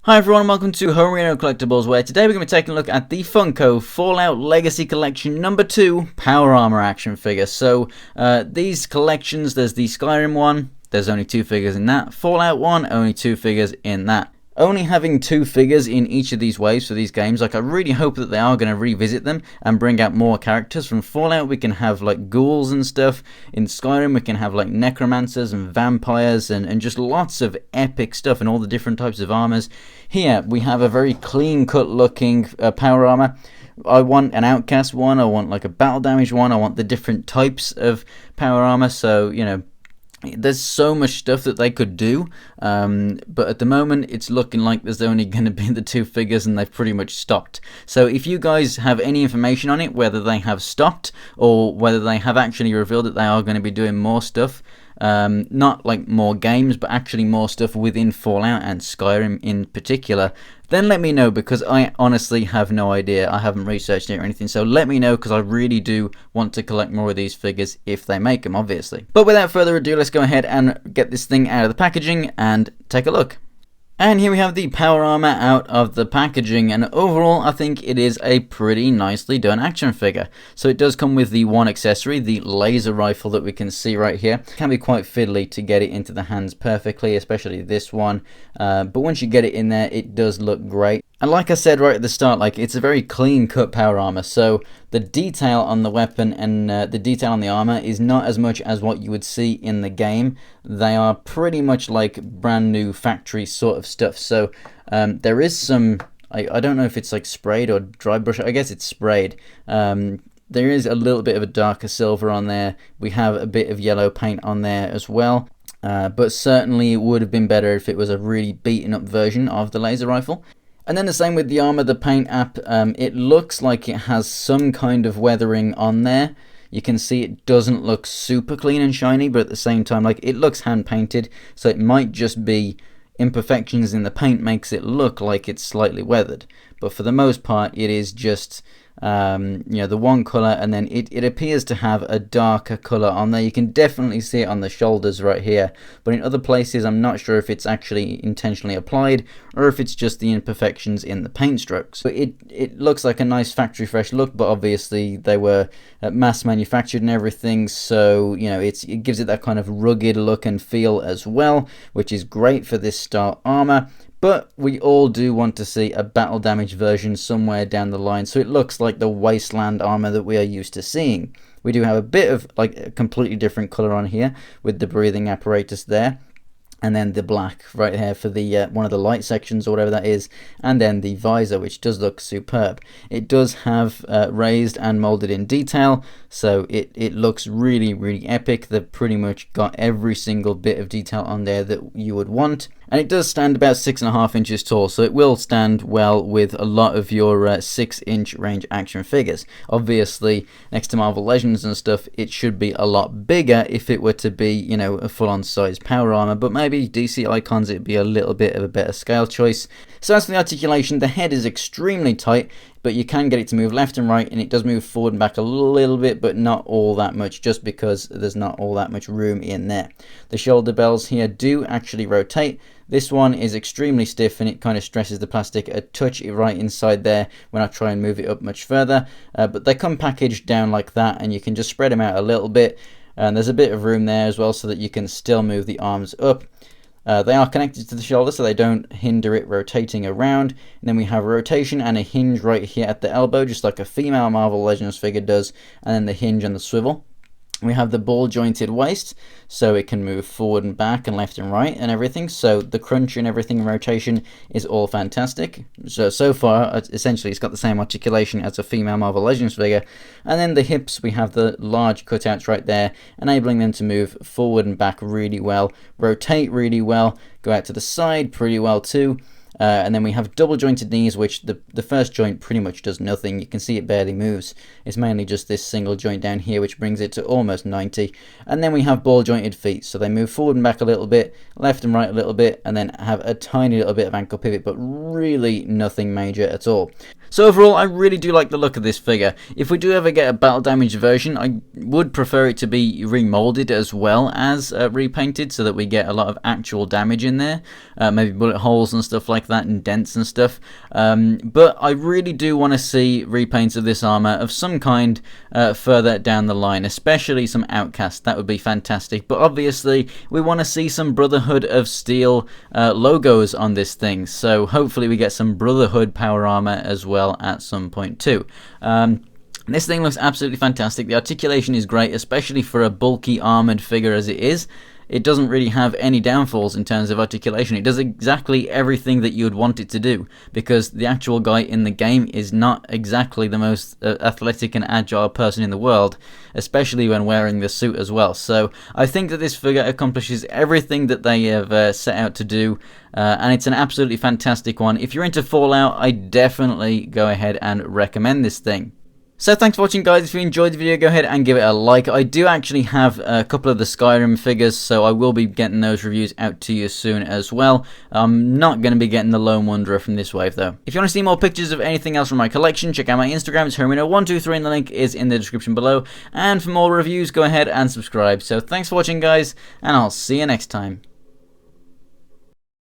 Hi everyone, welcome to Homerino Collectibles, where today we're going to be taking a look at the Funko Fallout Legacy Collection number 2 Power Armor action figure. So these collections, there's the Skyrim one, there's only 2 figures in that. Fallout one, only 2 figures in that. Only having 2 figures in each of these waves for these games, I really hope that they are going to revisit them and bring out more characters. From Fallout we can have like ghouls and stuff. In Skyrim we can have like necromancers and vampires and just lots of epic stuff and all the different types of armors. Here we have a very clean cut looking power armor. I want an outcast one, I want like a battle damage one, I want the different types of power armor, so you know, there's so much stuff that they could do, but at the moment it's looking like there's only going to be the 2 figures and they've pretty much stopped. So if you guys have any information on it, whether they have stopped or whether they have actually revealed that they are going to be doing more stuff, not like more games but actually more stuff within Fallout and Skyrim in particular, then let me know, because I honestly have no idea. I haven't researched it or anything, so let me know, because I really do want to collect more of these figures if they make them, obviously. But without further ado, let's go ahead and get this thing out of the packaging and take a look. And here we have the power armor out of the packaging, and overall I think it is a pretty nicely done action figure. So it does come with the one accessory, the laser rifle that we can see right here. It can be quite fiddly to get it into the hands perfectly, especially this one, but once you get it in there it does look great. And like I said right at the start, like, it's a very clean cut power armor, so the detail on the weapon and the detail on the armor is not as much as what you would see in the game. They are pretty much like brand new factory sort of stuff. So there is some, I don't know if it's like sprayed or dry brush, I guess it's sprayed. There is a little bit of a darker silver on there. We have a bit of yellow paint on there as well. But certainly it would have been better if it was a really beaten up version of the laser rifle. And then the same with the armor, the paint app, it looks like it has some kind of weathering on there. You can see it doesn't look super clean and shiny, but at the same time, like, it looks hand painted, so it might just be imperfections in the paint makes it look like it's slightly weathered. But for the most part, it is just you know, the one color, and then it appears to have a darker color on there. You can definitely see it on the shoulders right here, but in other places I'm not sure if it's actually intentionally applied or if it's just the imperfections in the paint strokes. But it looks like a nice factory fresh look, but obviously they were mass manufactured and everything, so you know, it gives it that kind of rugged look and feel as well, which is great for this style armor. But we all do want to see a battle damage version somewhere down the line, so it looks like the wasteland armor that we are used to seeing. We do have a bit of like a completely different color on here with the breathing apparatus there, and then the black right here for the one of the light sections or whatever that is, and then the visor, which does look superb. It does have raised and molded in detail, so it looks really epic. They've pretty much got every single bit of detail on there that you would want. And it does stand about 6.5 inches tall, so it will stand well with a lot of your 6-inch range action figures. Obviously, next to Marvel Legends and stuff, it should be a lot bigger if it were to be, you know, a full-on size power armor, but maybe DC Icons, it'd be a little bit of a better scale choice. So as for the articulation, the head is extremely tight, but you can get it to move left and right, and it does move forward and back a little bit, but not all that much, just because there's not all that much room in there. The shoulder bells here do actually rotate. This one is extremely stiff, and it kind of stresses the plastic a touch right inside there when I try and move it up much further, but they come packaged down like that, and you can just spread them out a little bit, and there's a bit of room there as well so that you can still move the arms up. They are connected to the shoulder, so they don't hinder it rotating around. And then we have a rotation and a hinge right here at the elbow, just like a female Marvel Legends figure does, and then the hinge and the swivel. We have the ball jointed waist, so it can move forward and back and left and right and everything, so the crunch and everything in rotation is all fantastic. So far, essentially it's got the same articulation as a female Marvel Legends figure. And then the hips, we have the large cutouts right there, enabling them to move forward and back really well, rotate really well, go out to the side pretty well too. And then we have double jointed knees, which the first joint pretty much does nothing. You can see it barely moves. It's mainly just this single joint down here, which brings it to almost 90. And then we have ball jointed feet, so they move forward and back a little bit, left and right a little bit, and then have a tiny little bit of ankle pivot, but really nothing major at all. So overall, I really do like the look of this figure. If we do ever get a battle damaged version, I would prefer it to be remolded as well as repainted, so that we get a lot of actual damage in there, maybe bullet holes and stuff like that, and dents and stuff. But I really do want to see repaints of this armor of some kind further down the line, especially some Outcast. That would be fantastic. But obviously, we want to see some Brotherhood of Steel logos on this thing, so hopefully we get some Brotherhood power armor as well at some point too. This thing looks absolutely fantastic. The articulation is great, especially for a bulky armored figure as it is. It doesn't really have any downfalls in terms of articulation. It does exactly everything that you would want it to do, because the actual guy in the game is not exactly the most athletic and agile person in the world, especially when wearing the suit as well. So I think that this figure accomplishes everything that they have set out to do, and it's an absolutely fantastic one. If you're into Fallout, I definitely go ahead and recommend this thing. So thanks for watching, guys. If you enjoyed the video, go ahead and give it a like. I do actually have a couple of the Skyrim figures, so I will be getting those reviews out to you soon as well. I'm not going to be getting the Lone Wanderer from this wave, though. If you want to see more pictures of anything else from my collection, check out my Instagram. It's Homerino123, and the link is in the description below. And for more reviews, go ahead and subscribe. So thanks for watching, guys, and I'll see you next time.